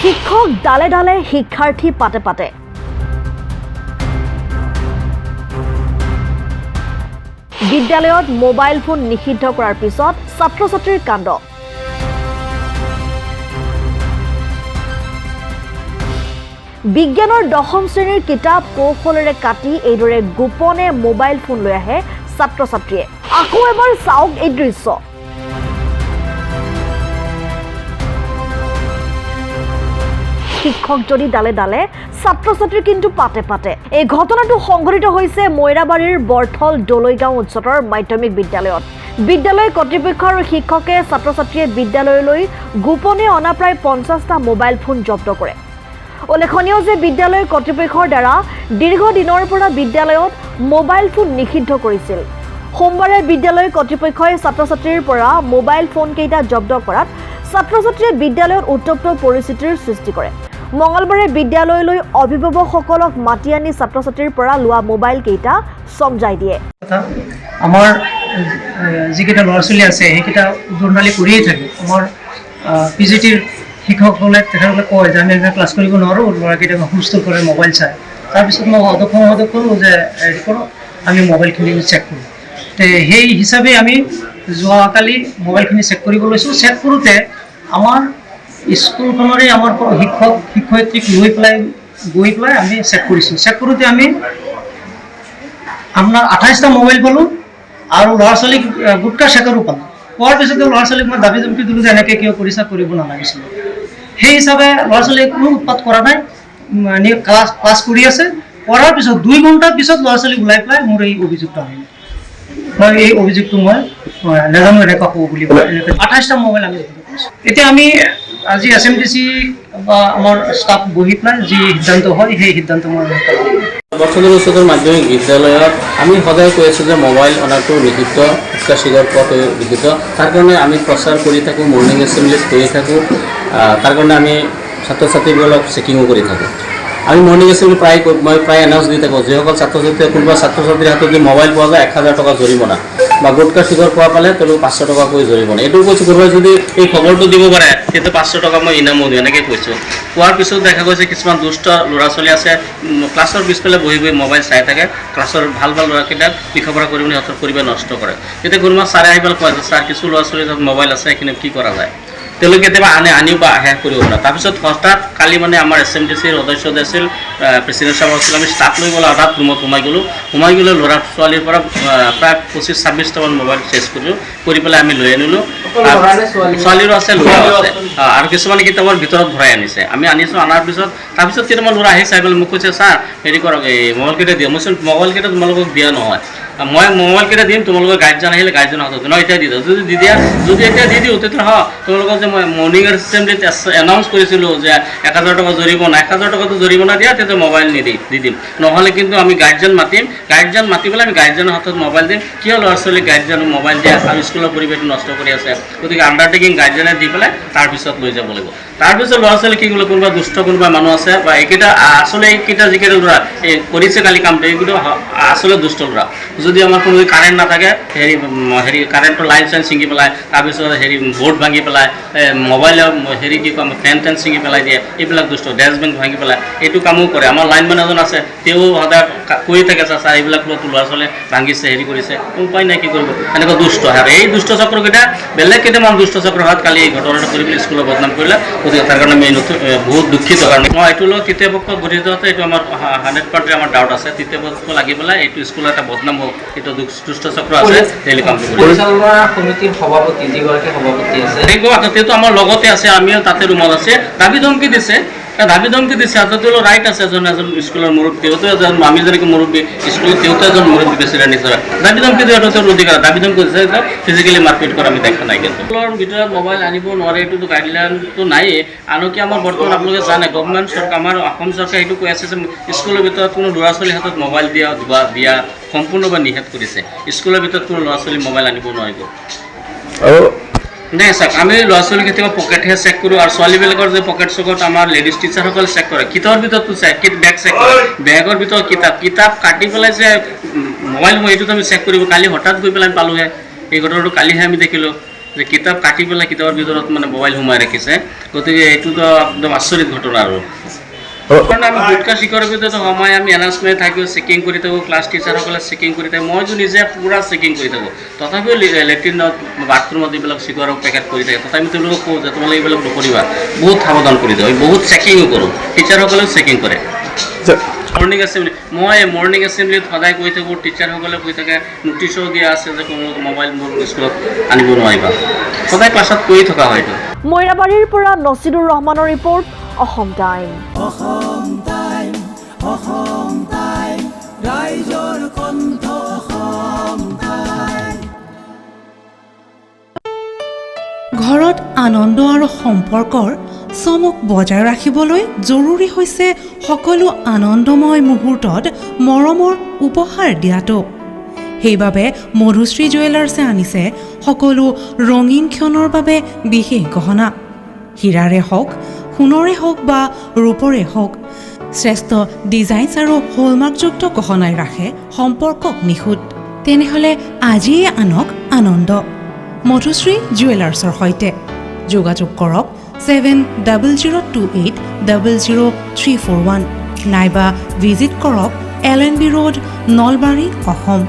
শিক্ষক ডালে ডালে শিক্ষাৰ্থী পাতে পাতে বিদ্যালয়ত মোবাইল ফোন নিষিদ্ধ কৰাৰ পিছত ছাত্ৰ ছাত্ৰীৰ কাণ্ড বিজ্ঞানৰ দশম শ্ৰেণীৰ কিতাপ কৌশলেৰে কাটি এইদৰে গোপনে মোবাইল ফোন লৈ আহে ছাত্ৰ ছাত্ৰীয়ে আকৌ এবাৰ চাওক এই দৃশ্য শিক্ষক যদি ডালে ডালে ছাত্ৰ ছাত্ৰী কিন্তু পাতে পাতে এই ঘটনাটো সংঘটিত হৈছে মৈৰাবাৰীৰ বৰথল দলৈগাঁও উচ্চতৰ মাধ্যমিক বিদ্যালয়ত বিদ্যালয় কৰ্তৃপক্ষ আৰু শিক্ষকে ছাত্ৰ ছাত্ৰীয়ে বিদ্যালয়লৈ গোপনে অনা প্ৰায় 50টা মোবাইল ফোন জব্দ কৰে উল্লেখনীয় যে বিদ্যালয় কৰ্তৃপক্ষৰ দ্বাৰা দীৰ্ঘদিনৰ পৰা বিদ্যালয়ত মোবাইল ফোন নিষিদ্ধ কৰিছিল সোমবাৰে বিদ্যালয় কৰ্তৃপক্ষই ছাত্ৰ ছাত্ৰীৰ পৰা মোবাইল ফোন কেইটা জব্দ কৰাত ছাত্ৰ ছাত্ৰীয়ে বিদ্যালয়ত উত্তপ্ত পৰিস্থিতিৰ সৃষ্টি কৰে মঙ্গলবাৰে বিদ্যালয়লৈ অভিভাৱকসকলক মাতি আনি ছাত্ৰ ছাত্ৰীৰ পৰা লোৱা মোবাইল কেইটা সমজাই দিয়ে আমাৰ যিকেইটা ল'ৰা ছোৱালী আছে সেইকেইটা জৰ্ণালী কৰিয়ে থাকে আমাৰ পিজিটিৰ শিক্ষকসকলে তেখেতসকলে কয় যে আমি ক্লাছ কৰিব নোৱাৰোঁ ল'ৰাকেইটাক সুস্থ কৰে মোবাইল চাই তাৰপিছত মই অধ্যক্ষ ক'লোঁ যে হেৰি কৰক আমি মোবাইলখিনি চেক কৰোঁ সেই হিচাপে আমি যোৱাকালি মোবাইলখিনি চেক কৰিব লৈছোঁ চেক কৰোঁতে আমাৰ স্কুলখনৰে আমাৰ শিক্ষক শিক্ষয়িত্ৰীক গৈ পেলাই আমি চেক কৰিছোঁ চেক কৰোঁতে আমি আপোনাৰ 28টা মোবাইল পালোঁ আৰু ল'ৰা ছোৱালীক গুটকা চেকাৰো পালোঁ পোৱাৰ পিছতে ল'ৰা ছোৱালীক মই দাবী ধমকি দিলোঁ যে এনেকৈ কিয় কৰিছা কৰিব নালাগিছিলে সেই হিচাপে ল'ৰা ছোৱালীয়ে কোনো উৎপাত কৰা নাই ক্লাছ কৰি আছে কৰাৰ পিছত 2 ঘণ্টাৰ পিছত ল'ৰা ছোৱালীক ওলাই পেলাই মোৰ এই অভিযোগটো আহিলে মই এই অভিযোগটো মই নাজানো এনেকুৱা হ'ব বুলি 28টা মোবাইল আমি এতিয়া আমি আজি SMDC বা আমাৰ ষ্টাফ বহি পেলাই যি সিদ্ধান্ত হয় সেই সিদ্ধান্ত মই বৰথল উচ্চতৰ মাধ্যমিক বিদ্যালয়ত আমি সদায় কৈ আছোঁ যে মোবাইল অনাটো নিষিদ্ধ গুটকা চিগাৰেট খোৱাটো নিষিদ্ধ তাৰ কাৰণে আমি প্ৰচাৰ কৰি থাকোঁ মৰ্ণিং এছেম্বলিত কৰি থাকোঁ তাৰ কাৰণে আমি ছাত্ৰ ছাত্ৰীবিলাকক চেকিঙো কৰি থাকোঁ আমি মৰ্ণিং এছেম্বলি মই প্ৰায় এনাউন্স দি থাকোঁ যিসকল ছাত্ৰ ছাত্ৰীয়ে কোনোবা ছাত্ৰ ছাত্ৰীৰ হাতত যদি মোবাইল পোৱা যায় 1000 টকা জৰিমনা বা গুটকা চিগাৰেট খোৱা পালে তেওঁলোক 500 টকাকৈ জৰিমনা এইটো কৈছোঁ কোনোবাই যদি এই খবৰটো দিব পাৰে তেতিয়া 500 টকা মই ইনামো দিওঁ এনেকৈ কৈছোঁ কোৱাৰ পিছত দেখা গৈছে কিছুমান দুষ্ট ল'ৰা ছোৱালী আছে ক্লাছৰ পিছফালে বহি বহি মোবাইল চাই থাকে ক্লাছৰ ভাল ভাল ল'ৰাকেইটাক লিখা-পঢ়া কৰি পিনে সিহঁতৰ পৰিৱেশ নষ্ট কৰে তেতিয়া কোনোবা ছাৰে আহি পেলাই কয় যে ছাৰ কিছু ল'ৰা ছোৱালীৰ তাত মোবাইল আছে সেইখিনি কি কৰা যায় তেওঁলোকে কেতিয়াবা আনিও বা শেষ কৰিব পাৰে তাৰপিছত হঠাৎ কালি মানে আমাৰ SMDCৰ সদস্য আছিল প্ৰেচিডেণ্ট ছাৰ আছিল আমি ষ্টাফ লৈ গ'লোঁ হঠাৎ ৰুমত সোমাই গ'লোঁ ল'ৰা ছোৱালীৰ পৰা প্ৰায় 25-26টামান মোবাইল চেজ কৰি পেলাই আমি লৈ আনিলোঁ ছোৱালীৰো আছে ল'ৰাও আছে আৰু কিছুমানে কিতাপৰ ভিতৰত ভৰাই আনিছে আমি আনিছোঁ অনাৰ পিছত তাৰপিছত কেইটামান ল'ৰা আহি চাই পেলাই মোক কৈছে ছাৰ হেৰি কৰক এই মোবাইলকেইটা দিয়া মই মোবাইলকেইটা তোমালোকক দিয়া নহয় মই মোবাইলকেইটা দিম তোমালোকৰ গাৰ্জেন আহিলে গাৰ্জেনৰ হাতত নহয় এতিয়া দি দিওঁ যদি এতিয়া দি দিওঁ তেতিয়া তোমালোকক যে মই মৰ্ণিং এছেম্বলিত এনাউন্স কৰিছিলোঁ যে 1000 টকা জৰিমনা 1000 টকাটো জৰিমনা দিয়া তেতিয়া মোবাইল দি দিম নহ'লে কিন্তু আমি গাৰ্জেন মাতি পেলাই আমি গাৰ্জেনৰ হাতত মোবাইল দিম কিয় ল'ৰা ছোৱালীক গাৰ্জেনক মোবাইল দিয়ে আৰু স্কুলৰ পৰিৱেশটো নষ্ট কৰি আছে গতিকে আণ্ডাৰটেকিং গাৰ্জেনে দি পেলাই তাৰপিছত লৈ যাব লাগিব তাৰপিছত ল'ৰা ছোৱালী কি কৰিলে কোনোবা দুষ্ট কোনোবা মানুহ আছে বা এইকেইটা আচলতে এইকেইটা যিকেইটা ল'ৰা এই কৰিছে কালি কামটো এইকেইটা আচলতে দুষ্ট ল'ৰা যদি আমাৰ কোনো কাৰেণ্ট নাথাকে হেৰি কাৰেণ্টৰ লাইন চাইন ছিঙি পেলাই তাৰপিছত হেৰি বৰ্ড ভাঙি পেলাই মোবাইলৰ হেৰি কি কয় ফেন টেন ছিঙি পেলাই দিয়ে এইবিলাক দুষ্ট ডেছবেংক ভাঙি পেলাই এইটো কামো কৰে আমাৰ লাইনমেন এজন আছে তেওঁ সদায় কৰি থাকে ছাৰ এইবিলাক ল'ৰা ছোৱালীয়ে ভাঙিছে হেৰি কৰিছে উপায় নাই কি কৰিব এনেকুৱা দুষ্ট আৰু এই দুষ্ট চক্ৰকেইটা বেলেগ কেইটামান দুষ্ট চক্ৰ হাত কালি এই ঘটনাটো কৰি পেলাই স্কুলত বদনাম কৰিলে গতিকে তাৰ কাৰণে আমি বহুত দুখিত কাৰণ মই এইটো লগত তৃতীয় পক্ষ গঠিত হওঁতে এইটো আমাৰ 100% আমাৰ ডাউট আছে তৃতীয় পক্ষ লাগি পেলাই এইটো স্কুলৰ এটা বদনাম হওক এইটো দুষ্ট চক্ৰ আছে সেই কামটো পৰিচালনা সমিতিৰ সভাপতি যিগৰাকী সভাপতি আছে তেওঁতো আমাৰ লগতে আছে আমিও তাতে ৰুমত আছে দাবী ধমকি দিছে হাততো ৰাইট আছে এজন স্কুলৰ মুৰব্বী তেওঁতো এজন আমি যেনেকৈ মুৰব্বী স্কুলত তেওঁতো এজন মুৰব্বী প্ৰেচিডেণ্ট নিশ্চয় দাবী ধমকি দিয়াটো তেওঁৰ অধিকাৰ দাবী ধমকি দিছে ফিজিকেলি মাৰপিট কৰা আমি দেখা নাই কিন্তু স্কুলৰ ভিতৰত মোবাইল আনিব নোৱাৰে এইটোতো গাইডলাইনটো নায়েই আনকি আমাৰ বৰ্তমান আপোনালোকে জানে গভৰ্ণমেণ্ট চৰকাৰ আমাৰ অসম চৰকাৰে সেইটো কৈ আছে যে স্কুলৰ ভিতৰত কোনো ল'ৰা ছোৱালীৰ হাতত মোবাইল দিয়া সম্পূৰ্ণভাৱে নিষেধ কৰিছে স্কুলৰ ভিতৰত কোনো ল'ৰা ছোৱালী মোবাইল আনিব নোৱাৰিব আৰু নাই চাওক আমি ল'ৰা ছোৱালী কেতিয়াবা পকেটহে চেক কৰোঁ আৰু ছোৱালীবিলাকৰ যে পকেট চকেট আমাৰ লেডিজ টিচাৰসকলে চেক কৰে কিতাপৰ ভিতৰতো বেগ চেক কৰে বেগৰ ভিতৰত কিতাপ কাটি পেলাই যে মোবাইল এইটোতো আমি চেক কৰিব কালি হঠাৎ গৈ পেলাই আমি পালোঁহে এই ঘটনাটো কালিহে আমি দেখিলোঁ যে কিতাপ কাটি পেলাই কিতাপৰ ভিতৰত মানে মোবাইল সোমাই ৰাখিছে গতিকে এইটোতো একদম আচৰিত ঘটনা আৰু কাৰণ আমি গুটখা শিকৰৰ ভিতৰত সময় আমি এনাউন্সমেণ্ট থাকিও চেকিং কৰি থাকোঁ ক্লাছ টিচাৰসকলে চেকিং কৰি থাকে মইতো নিজে পূৰা চেকিং কৰি থাকোঁ তথাপিও লেট্ৰিনত বাথৰুমত এইবিলাক চিগাৰৰ পেকেট কৰি থাকে তথাপি তেওঁলোকক কওঁ যে তোমালোকে এইবিলাক নকৰিবা বহুত সাৱধান কৰি দিওঁ বহুত চেকিঙো কৰোঁ টিচাৰসকলেও চেকিং কৰে মৰ্ণিং এছেম্বলি মই মৰ্ণিং এছেম্বলিত সদায় কৈ থাকোঁ টিচাৰসকলে কৈ থাকে নটিচো দিয়া আছে যে কোনো মোবাইল মোৰ স্কুলত আনিব নোৱাৰিবা সদায় ক্লাছত কৈ থকা হয়তো মৈৰাবাৰীৰ পৰা নছিদুৰ ৰহমানৰ ৰিপৰ্ট অসম টাইম ৰাইজৰ কণ্ঠ ঘৰত আনন্দ আৰু সম্পৰ্কৰ চমক বজাই ৰাখিবলৈ জৰুৰী হৈছে সকলো আনন্দময় মুহূৰ্তত মৰমৰ উপহাৰ দিয়াটো সেইবাবে মধুশ্ৰী জুৱেলাৰ্ছে আনিছে সকলো ৰঙীন ক্ষণৰ বাবে বিশেষ গহনা হীৰাৰে হওক সোণৰে হওক বা ৰূপৰে হওক শ্ৰেষ্ঠ ডিজাইনছ আৰু হলমাৰ্কযুক্ত গহনাই ৰাখে সম্পৰ্কক নিখুঁত তেনেহ'লে আজিয়ে আনক আনন্দ মধুশ্ৰী জুৱেলাৰ্ছৰ সৈতে যোগাযোগ কৰক 7002800341 নাইবা ভিজিট কৰক LNB ৰোড নলবাৰী অসম